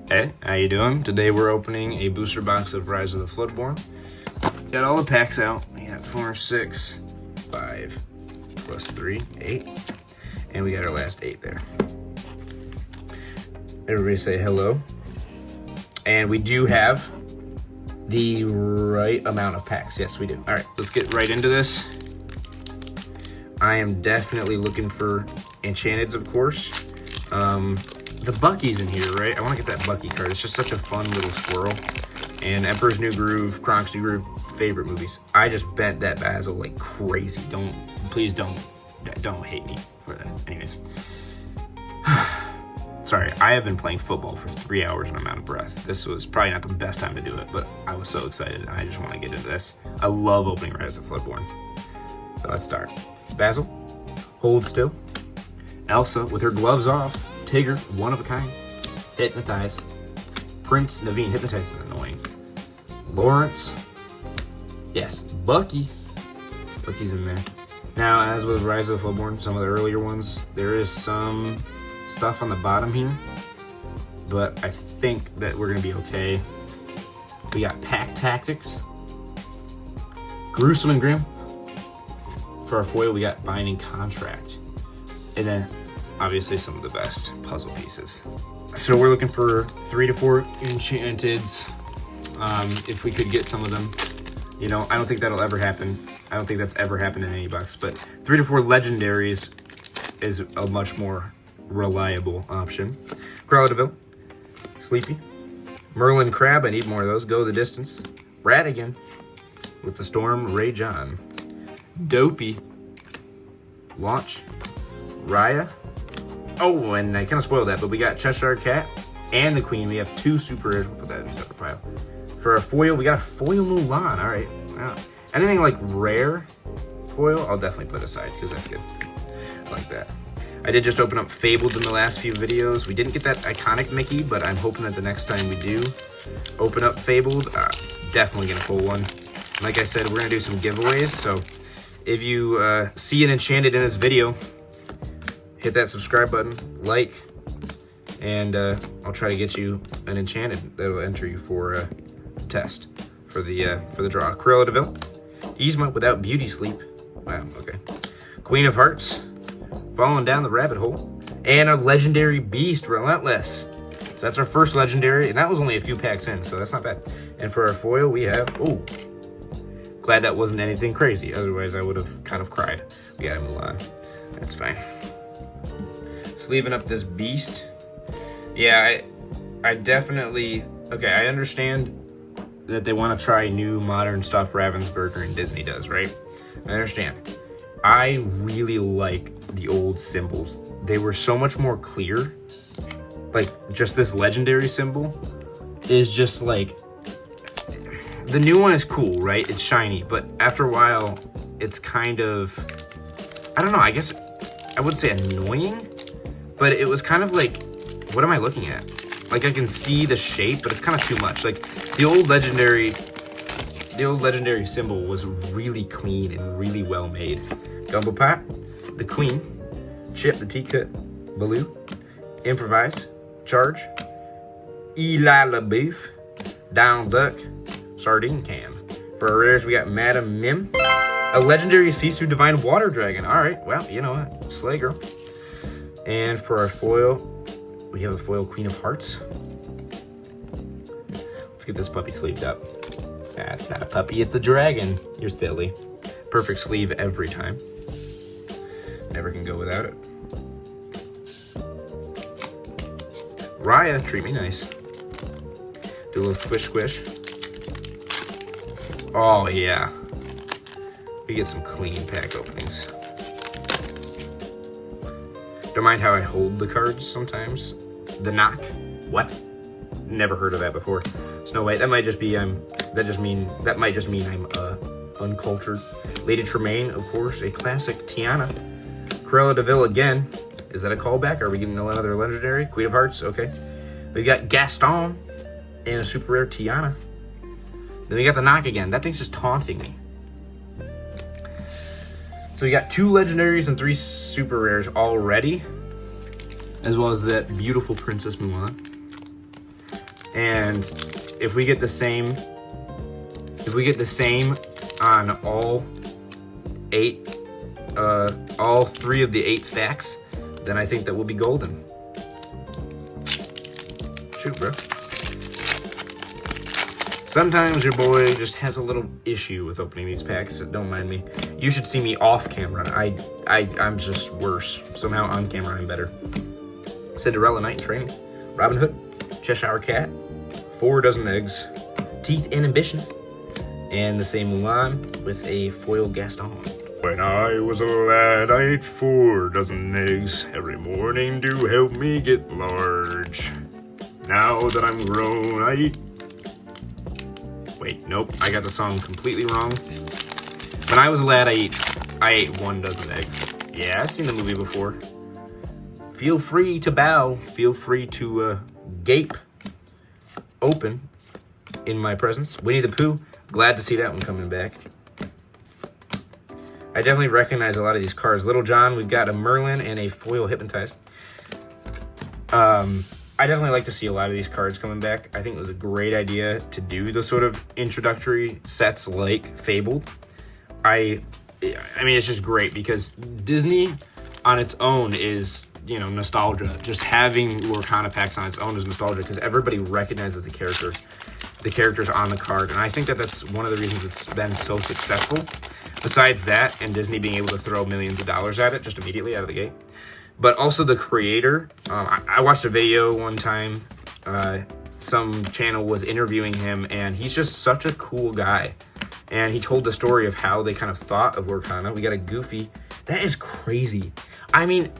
Hey, how you doing? Today we're opening a booster box of Rise of the Floodborn. Got all the packs out. We got 4, 6, 5, plus 3, 8. And we got our last 8 there. Everybody say hello. And we do have the right amount of packs. Yes, we do. All right, let's get right into this. I am definitely looking for Enchanteds, of course. The Bucky's in here, right? I want to get that Bucky card. It's just such a fun little squirrel. And Emperor's New Groove, Kronk's New Groove, favorite movies. I just bent that Basil like crazy. Please don't hate me for that. Anyways. Sorry, I have been playing football for 3 hours and I'm out of breath. This was probably not the best time to do it, but I was so excited and I just want to get into this. I love opening Rise of Floodborn. So let's start. Basil, hold still. Elsa with her gloves off. Tigger, one of a kind. Hypnotize. Prince Naveen, Hypnotize is annoying. Lawrence. Yes, Bucky. Bucky's in there. Now, as with Rise of the Floodborn, some of the earlier ones, there is some stuff on the bottom here, but I think that we're gonna be okay. We got Pack Tactics. Gruesome and Grim. For our foil, we got Binding Contract. And then, obviously, some of the best puzzle pieces. So we're looking for 3 to 4 Enchanteds. If we could get some of them. You know, I don't think that'll ever happen. I don't think that's ever happened in any box. But 3 to 4 Legendaries is a much more reliable option. Cruella de Vil. Sleepy. Merlin Crab, I need more of those. Go the Distance. Radigan. With the Storm, Ray John. Dopey. Launch. Raya. Oh, and I kind of spoiled that, but we got Cheshire Cat and the Queen. We have 2 super rares. We'll put that in a separate pile. For a foil, we got a foil Mulan. All right. Wow. Anything like rare foil, I'll definitely put aside because that's good. I like that. I did just open up Fabled in the last few videos. We didn't get that iconic Mickey, but I'm hoping that the next time we do open up Fabled, definitely gonna pull one. Like I said, we're gonna do some giveaways. So if you see an Enchanted in this video, hit that subscribe button, like, and I'll try to get you an Enchanted that'll enter you for a test for the draw. Cruella de Vil, Yzma without Beauty Sleep. Wow, okay. Queen of Hearts, Falling Down the Rabbit Hole, and a Legendary Beast, Relentless. So that's our first Legendary, and that was only a few packs in, so that's not bad. And for our foil, we have, oh, glad that wasn't anything crazy, otherwise I would have kind of cried. We got a Mulan, that's fine. Sleeving up this beast. Yeah, I definitely, okay, I understand that they want to try new modern stuff Ravensburger and Disney does, right? I understand. I really like the old symbols. They were so much more clear. Like, just this legendary symbol is just like, the new one is cool, right? It's shiny, but after a while, it's kind of, I don't know, I guess I would say annoying. But it was kind of like, what am I looking at? Like I can see the shape, but it's kind of too much. Like the old legendary symbol was really clean and really well made. Gumbo Pot, the Queen, Chip the Teacup, Baloo, Improvise, Charge, Eli LaBeouf, Down Duck, Sardine Can. For our rares, we got Madam Mim, a legendary Sisu Divine Water Dragon. All right, well, you know what? Slay girl. And for our foil, we have a foil Queen of Hearts. Let's get this puppy sleeved up. That's not a puppy, it's a dragon. You're silly. Perfect sleeve every time. Never can go without it. Raya, treat me nice. Do a little squish squish. Oh yeah. We get some clean pack openings. Don't mind how I hold the cards sometimes. The Knock. What? Never heard of that before. Snow White. That might just be that might just mean I'm uncultured. Lady Tremaine, of course, a classic. Tiana. Cruella de Vil again. Is that a callback? Are we getting another legendary? Queen of Hearts. Okay. We got Gaston and a super rare Tiana. Then we got the Knock again. That thing's just taunting me. So we got 2 legendaries and 3 super rares already, as well as that beautiful Princess Mulan. And if we get the same on all 8, all 3 of the 8 stacks, then I think that we'll be golden. Shoot, bro. Sometimes your boy just has a little issue with opening these packs, so don't mind me. You should see me off camera. I'm just worse. Somehow on camera I'm better. Cinderella Knight in Training, Robin Hood, Cheshire Cat, 4 dozen eggs, Teeth and Ambitions, and the same Mulan with a foil Gaston. When I was a lad, I ate 4 dozen eggs every morning to help me get large. Now that I'm grown, I eat... Wait, nope, I got the song completely wrong. When I was a lad, I ate 1 dozen eggs. Yeah, I've seen the movie before. Feel free to bow. Feel free to gape open in my presence. Winnie the Pooh, glad to see that one coming back. I definitely recognize a lot of these cards. Little John, we've got a Merlin and a foil Hypnotize. I definitely like to see a lot of these cards coming back. I think it was a great idea to do the sort of introductory sets like Fabled. I mean, it's just great because Disney on its own is, you know, nostalgia. Just having Lorcana packs on its own is nostalgia because everybody recognizes the characters on the card. And I think that that's one of the reasons it's been so successful. Besides that, and Disney being able to throw millions of dollars at it just immediately out of the gate. But also the creator. I watched a video one time. Some channel was interviewing him, and he's just such a cool guy. And he told the story of how they kind of thought of Lorcana. We got a Goofy. That is crazy. I mean,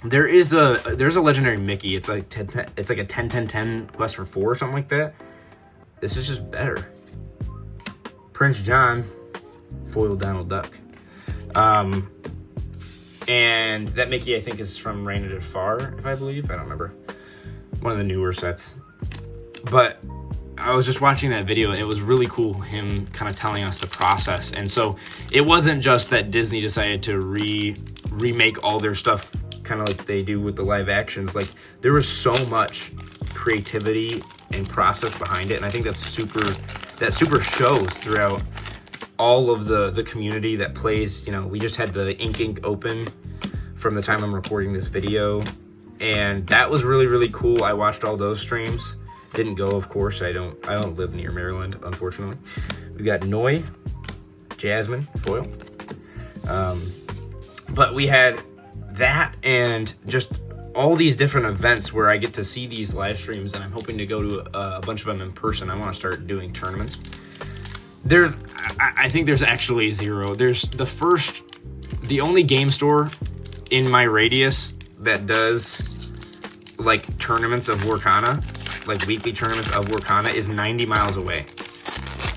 there's a legendary Mickey. It's like a 10-10-10 quest for 4 or something like that. This is just better. Prince John, foil Donald Duck. And that Mickey, I think, is from Rain at Far, if I believe. I don't remember. One of the newer sets. But I was just watching that video, and it was really cool, him kind of telling us the process. And so it wasn't just that Disney decided to remake all their stuff kind of like they do with the live actions. Like, there was so much creativity and process behind it, and I think that super shows throughout all of the community that plays. You know, we just had the Ink open from the time I'm recording this video, and that was really, really cool. I watched all those streams. Didn't go, of course. I don't live near Maryland, unfortunately. We got Noi, Jasmine, foil. But we had that and just all these different events where I get to see these live streams, and I'm hoping to go to a bunch of them in person. I want to start doing tournaments. I think there's actually 0. There's the only game store in my radius that does like tournaments of Lorcana, like weekly tournaments of Lorcana, is 90 miles away.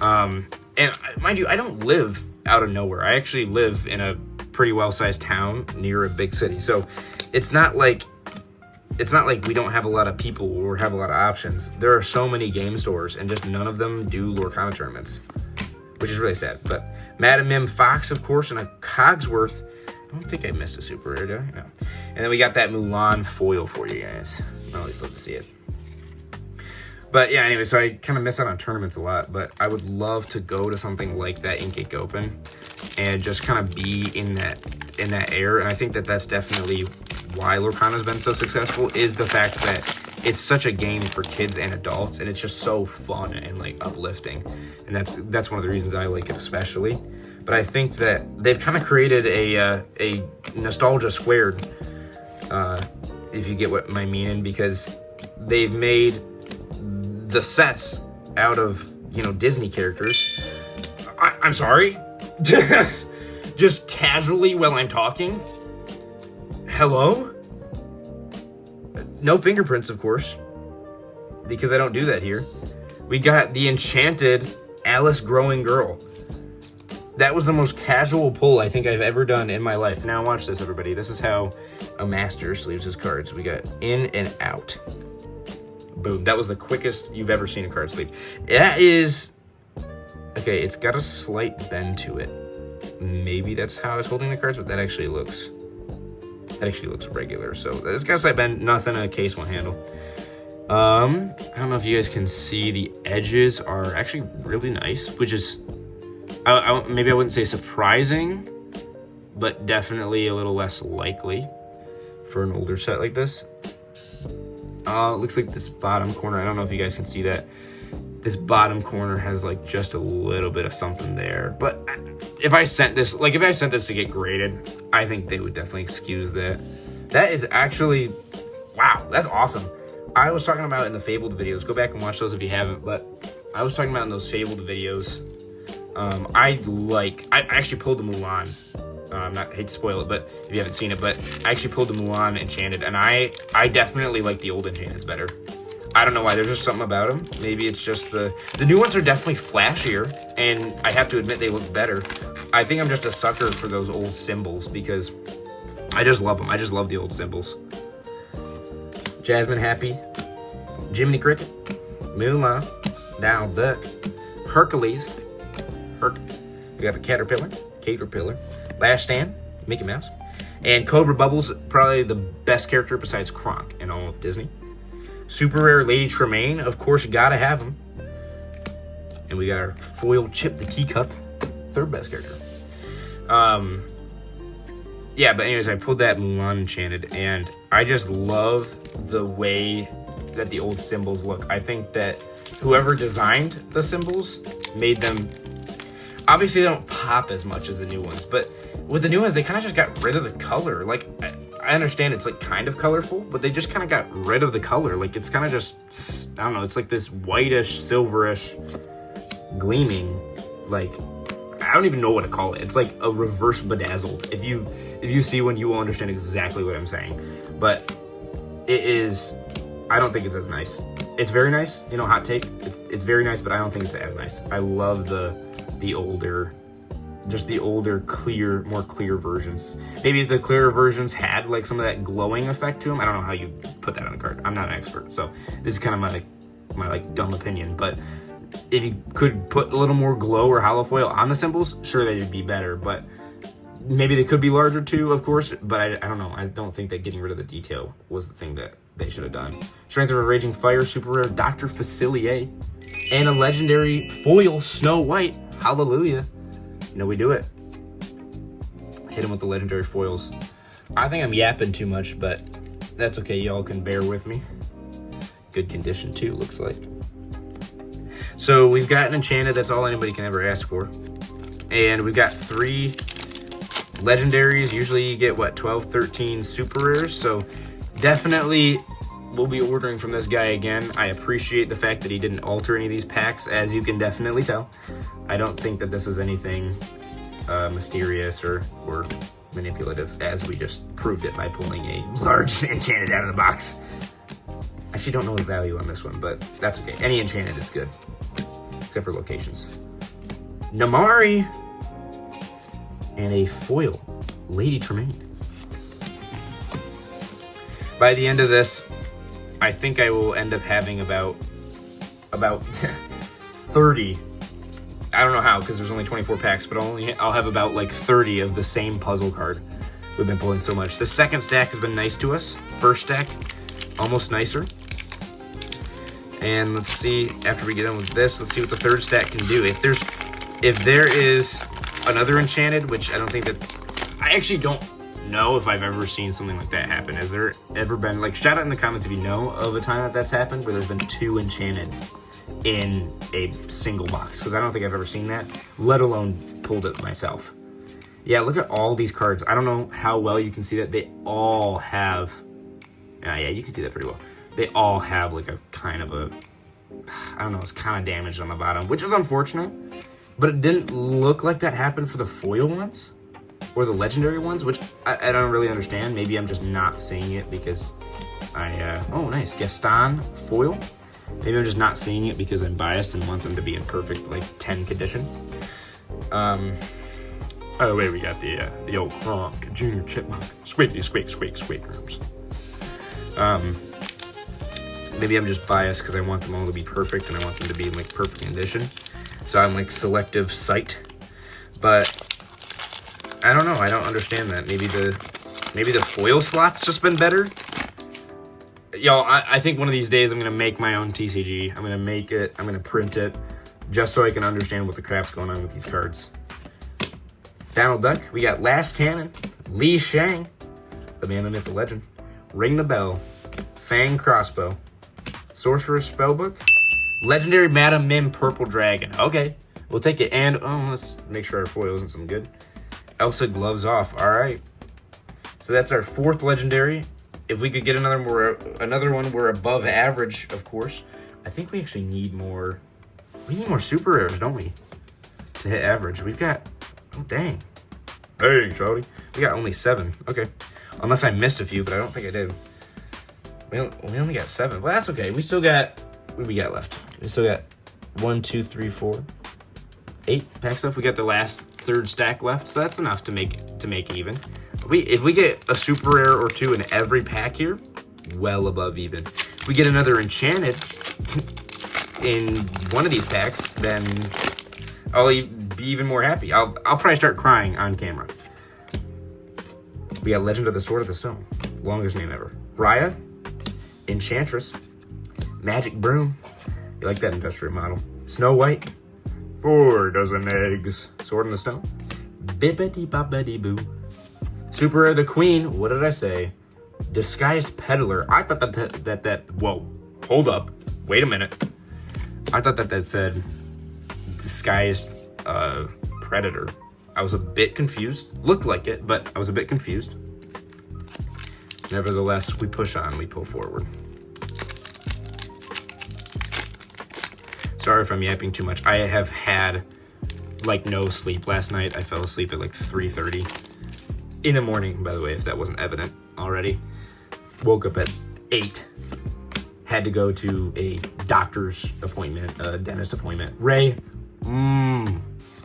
And mind you, I don't live out of nowhere. I actually live in a pretty well-sized town near a big city. So it's not like we don't have a lot of people or have a lot of options. There are so many game stores, and just none of them do Lorcana tournaments, which is really sad. But Madam Mim Fox, of course, and a Cogsworth. I don't think I missed a super rare, do I? No. And then we got that Mulan foil for you guys. I always love to see it. But yeah, anyway, so I kind of miss out on tournaments a lot, but I would love to go to something like that Ink Open and just kind of be in that air. And I think that that's definitely why Lorcana's been so successful, is the fact that it's such a game for kids and adults, and it's just so fun and like uplifting. And that's one of the reasons I like it especially. But I think that they've kind of created a nostalgia squared, if you get what my meaning, because they've made the sets out of, you know, Disney characters. I'm sorry. Just casually while I'm talking. Hello? No fingerprints, of course, because I don't do that here. We got the Enchanted Alice Growing Girl. That was the most casual pull I think I've ever done in my life. Now watch this, everybody. This is how a master sleeves his cards. We got in and out. Boom. That was the quickest you've ever seen a card sleeve. That is... Okay, it's got a slight bend to it. Maybe that's how I was holding the cards, but that actually looks regular. So it's got a slight bend, nothing a case won't handle. I don't know if you guys can see, the edges are actually really nice, which is, maybe I wouldn't say surprising, but definitely a little less likely for an older set like this. It looks like this bottom corner, I don't know if you guys can see that. This bottom corner has like just a little bit of something there. But if I sent this to get graded, I think they would definitely excuse that. That is actually, wow, that's awesome. I was talking about in the Fabled videos. Go back and watch those if you haven't. But I was talking about in those Fabled videos. I actually pulled the Mulan. I hate to spoil it, but if you haven't seen it, but I actually pulled the Mulan Enchanted, and I definitely like the old Enchanteds better. I don't know why, there's just something about them. Maybe it's just the new ones are definitely flashier, and I have to admit they look better. I think I'm just a sucker for those old symbols because I just love them. I just love the old symbols. Jasmine Happy, Jiminy Cricket, Mulan, Donald Duck, Hercules, we got the Caterpillar, Last Stand, Mickey Mouse, and Cobra Bubbles, probably the best character besides Kronk in all of Disney. Super rare Lady Tremaine, of course, you gotta have him. And we got our foil Chip the Teacup, third best character. Yeah, but anyways, I pulled that Mulan Enchanted, and I just love the way that the old symbols look. I think that whoever designed the symbols made them, obviously they don't pop as much as the new ones, but with the new ones, they kind of just got rid of the color. Like, I understand it's like kind of colorful, but they just kind of got rid of the color. Like, it's kind of just, I don't know, it's like this whitish, silverish, gleaming, like, I don't even know what to call it. It's like a reverse bedazzled. If you see one, you will understand exactly what I'm saying. But it is, I don't think it's as nice. It's very nice, you know, hot take. It's very nice, but I don't think it's as nice. I love the older, just the older, clear, more clear versions. Maybe the clearer versions had like some of that glowing effect to them. I don't know how you put that on a card. I'm not an expert, so this is kind of my like dumb opinion. But if you could put a little more glow or hollow foil on the symbols, sure, they'd be better. But maybe they could be larger too, of course. But I don't know. I don't think that getting rid of the detail was the thing that they should have done. Strength of a Raging Fire, super rare Dr. Facilier, and a legendary foil Snow White. Hallelujah. You know, we do it. Hit him with the legendary foils. I think I'm yapping too much, but that's okay. Y'all can bear with me. Good condition too, looks like. So we've got an Enchanted. That's all anybody can ever ask for. And we've got 3 legendaries. Usually you get, what, 12, 13 super rares. So definitely we'll be ordering from this guy again. I appreciate the fact that he didn't alter any of these packs, as you can definitely tell. I don't think that this was anything mysterious or manipulative, as we just proved it by pulling a large Enchanted out of the box. Actually, don't know the value on this one, but that's okay. Any Enchanted is good, except for locations. Namari, and a foil Lady Tremaine. By the end of this, I think I will end up having about 30. I don't know how, because there's only 24 packs, but I'll have about like 30 of the same puzzle card. We've been pulling so much. The second stack has been nice to us. First stack, almost nicer. And let's see, after we get done with this, let's see what the third stack can do. If there is another Enchanted, which I don't think that, I actually don't know if I've ever seen something like that happen. Has there ever been, like, shout out in the comments if you know of a time that that's happened, where there's been 2 Enchanteds in a single box, because I don't think I've ever seen that, let alone pulled it myself. Yeah, look at all these cards. I don't know how well you can see that. They all have, yeah, you can see that pretty well. They all have like a kind of a, I don't know, it's kind of damaged on the bottom, which is unfortunate, but it didn't look like that happened for the foil ones or the legendary ones, which I don't really understand. Maybe I'm just not seeing it because oh nice, Gaston foil. Maybe I'm just not seeing it because I'm biased and want them to be in perfect, like, 10 condition. By the way, we got the old Kronk, Junior Chipmunk, squeaky squeak squeak squeak rooms. Maybe I'm just biased because I want them all to be perfect and I want them to be in, like, perfect condition. So I'm, like, selective sight. But I don't know. I don't understand that. Maybe the foil slot's just been better. y'all, I think one of these days I'm going to make my own TCG. I'm going to make it. I'm going to print it just so I can understand what the crap's going on with these cards. Donald Duck. We got Last Cannon. Li Shang. The man, the myth, the legend. Ring the Bell. Fang Crossbow. Sorcerer's Spellbook. Legendary Madam Mim Purple Dragon. Okay. We'll take it. And, let's make sure our foil isn't some good. Elsa Gloves Off. All right. So that's our 4th legendary. If we could get another one, we're above average, of course. I think we actually need more. We need more super rares, don't we? To hit average. We've got, oh dang. Hey, shawty. We got only 7. Okay. Unless I missed a few, but I don't think I did. We only got 7. Well, that's okay. We still got, what do we got left? We still got 1, 2, 3, 4, 8 packs left. We got the last 3rd stack left, so that's enough to make even. If we get a super rare or 2 in every pack here, well above even. If we get another Enchanted in one of these packs, then I'll be even more happy. I'll probably start crying on camera. We got Legend of the Sword of the Stone. Longest name ever. Raya. Enchantress. Magic Broom. You like that industrial model. Snow White. 4 dozen eggs. Sword in the Stone. Bibbidi bobbidi boo. Super Rare the Queen. What did I say? Disguised Peddler. I thought that whoa. Hold up. Wait a minute. I thought that said Disguised Predator. I was a bit confused. Looked like it, but I was a bit confused. Nevertheless, we push on. We pull forward. Sorry if I'm yapping too much. I have had like no sleep last night. I fell asleep at like 3:30 in the morning, by the way, if that wasn't evident already. Woke up at 8. Had to go to a doctor's appointment, a dentist appointment. Ray,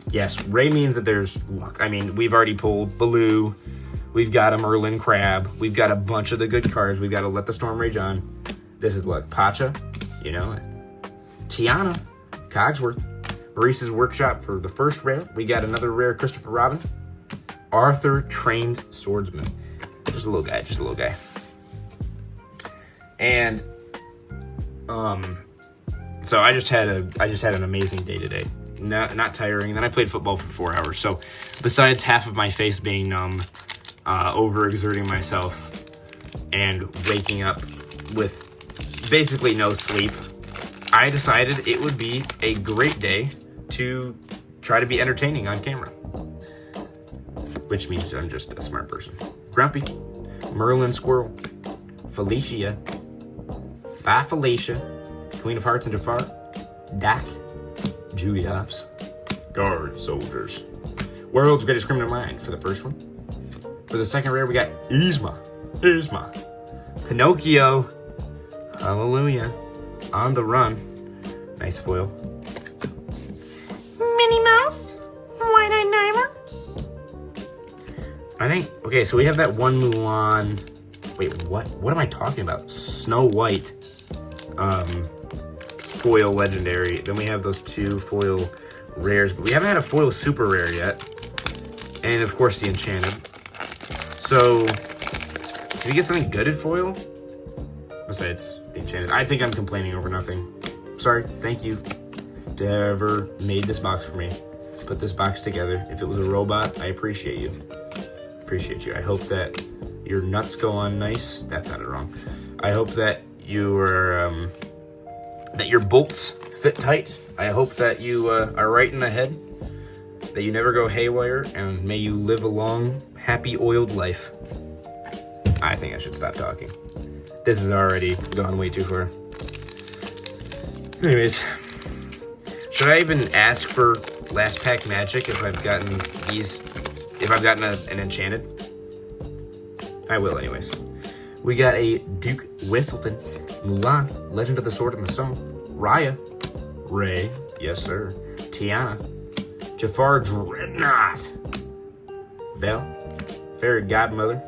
yes, Ray means that there's luck. I mean, we've already pulled Baloo. We've got a Merlin Crab. We've got a bunch of the good cards. We've got to Let the Storm Rage On. This is luck. Pacha, you know it. Tiana, Cogsworth. Maurice's Workshop for the first rare. We got another rare, Christopher Robin. Arthur, Trained Swordsman. Just a little guy, just a little guy. And, so I just had an amazing day today. Not tiring. And then I played football for 4 hours. So besides half of my face being numb, overexerting myself, and waking up with basically no sleep, I decided it would be a great day to try to be entertaining on camera. Which means I'm just a smart person. Grumpy, Merlin Squirrel, Felicia, Bye Felicia, Queen of Hearts and Jafar, Dak, Juliops, Guard Soldiers. World's Greatest Criminal Mind for the first one. For the second rare, we got Yzma, Pinocchio, Hallelujah, On the Run, nice foil. Minnie Mouse, White-Eyed Diver. I think, okay, so we have that one Mulan. Wait, what? What am I talking about? Snow White, foil legendary. Then we have those 2 foil rares, but we haven't had a foil super rare yet. And of course the Enchanted. So, did we get something good at foil? Besides the Enchanted. I think I'm complaining over nothing. Sorry, thank you to whoever made this box for me. Put this box together. If it was a robot, I appreciate you. Appreciate you. I hope that your nuts go on nice. That sounded wrong. I hope that your bolts fit tight. I hope that you are right in the head. That you never go haywire, and may you live a long, happy, oiled life. I think I should stop talking. This has already gone way too far. Anyways, should I even ask for last pack magic if I've gotten these? If I've gotten an Enchanted? I will anyways. We got a Duke Whistleton, Mulan, Legend of the Sword and the Stone, Raya, Ray, yes sir, Tiana, Jafar Dreadnought, Belle, Fairy Godmother,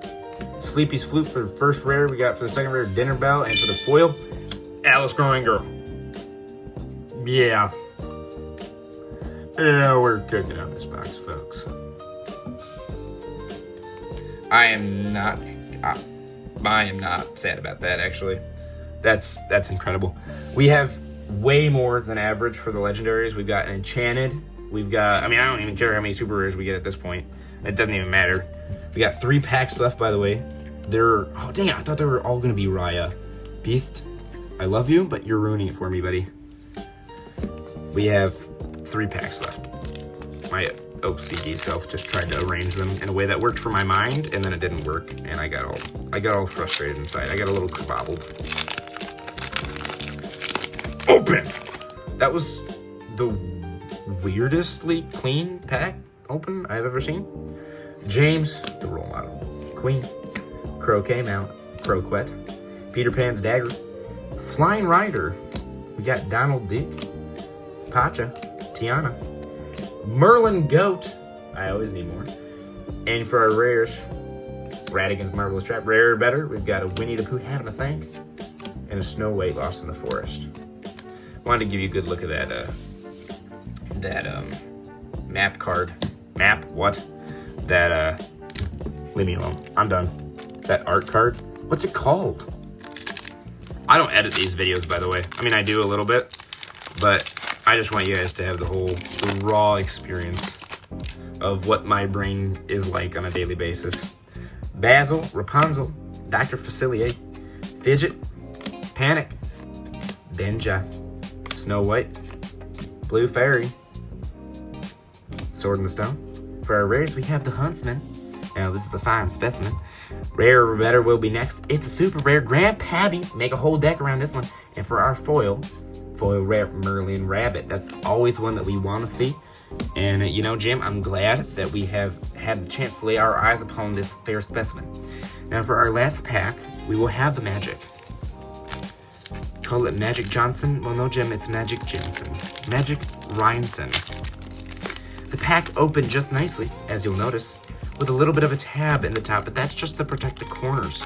Sleepy's Flute for the first rare. We got for the second rare, Dinner Bell, and for the foil, Alice Growing Girl. Yeah. Yeah, we're cooking out this box, folks. I am not sad about that, actually. That's incredible. We have way more than average for the legendaries. We've got Enchanted. We've got, I mean, I don't even care how many super rares we get at this point. It doesn't even matter. We got 3 packs left, by the way. They're, oh dang it, I thought they were all gonna be Raya. Beast, I love you, but you're ruining it for me, buddy. We have 3 packs left. My OCD self just tried to arrange them in a way that worked for my mind, and then it didn't work, and I got all frustrated inside. I got a little kerbobbled. Open! That was the weirdestly clean pack open I've ever seen. James, the role model. Queen, Croquet Mount, Croquet, Peter Pan's Dagger, Flying Rider. We got Donald Duck, Pacha, Tiana, Merlin Goat. I always need more. And for our rares, Radigan's Marvelous Trap. Rare or better, we've got a Winnie the Pooh having a think, and a Snow White lost in the forest. Wanted to give you a good look at that map card. Map? What? That, leave me alone. I'm done. That art card. What's it called? I don't edit these videos, by the way. I mean, I do a little bit, but I just want you guys to have the raw experience of what my brain is like on a daily basis. Basil, Rapunzel, Dr. Facilier, Fidget, Panic, Benja, Snow White, Blue Fairy, Sword in the Stone. For our rares, we have the Huntsman. Now, this is a fine specimen. Rare or better will be next. It's a super rare Grandpappy. Make a whole deck around this one. And for our foil rare Merlin Rabbit. That's always one that we want to see. And you know, Jim, I'm glad that we have had the chance to lay our eyes upon this fair specimen. Now, for our last pack, we will have the Magic. Call it Magic Johnson. Well, no, Jim, it's Magic Jensen. Magic Rhinson. The pack opened just nicely, as you'll notice, with a little bit of a tab in the top, but that's just to protect the corners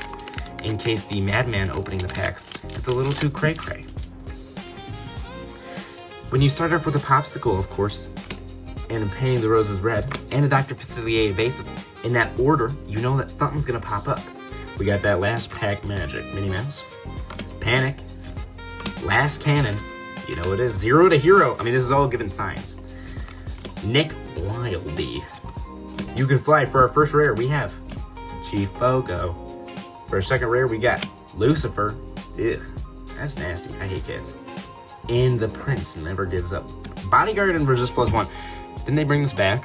in case the madman opening the packs is a little too cray-cray. When you start off with a popsicle, of course, and painting the roses red, and a Dr. Facilier evasive, in that order, you know that something's gonna pop up. We got that last pack Magic, Minnie Mouse, Panic, Last Cannon, you know it is, Zero to Hero. I mean, this is all given signs. Nick Wildy. You Can Fly. For our first rare, we have Chief Bogo. For our second rare, we got Lucifer. Ugh, that's nasty. I hate kids. And the Prince Never Gives Up. Bodyguard and Resist +1. Didn't they bring this back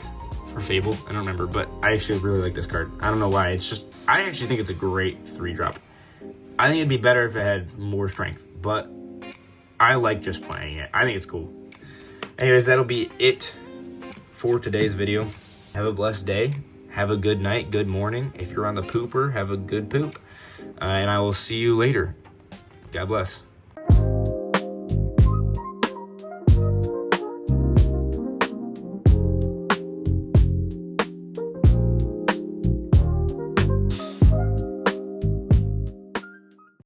for Fable? I don't remember, but I actually really like this card. I don't know why. It's just, I actually think it's a great 3-drop. I think it'd be better if it had more strength, but I like just playing it. I think it's cool. Anyways, that'll be it for today's video. Have a blessed day. Have a good night, good morning. If you're on the pooper, have a good poop. And I will see you later. God bless.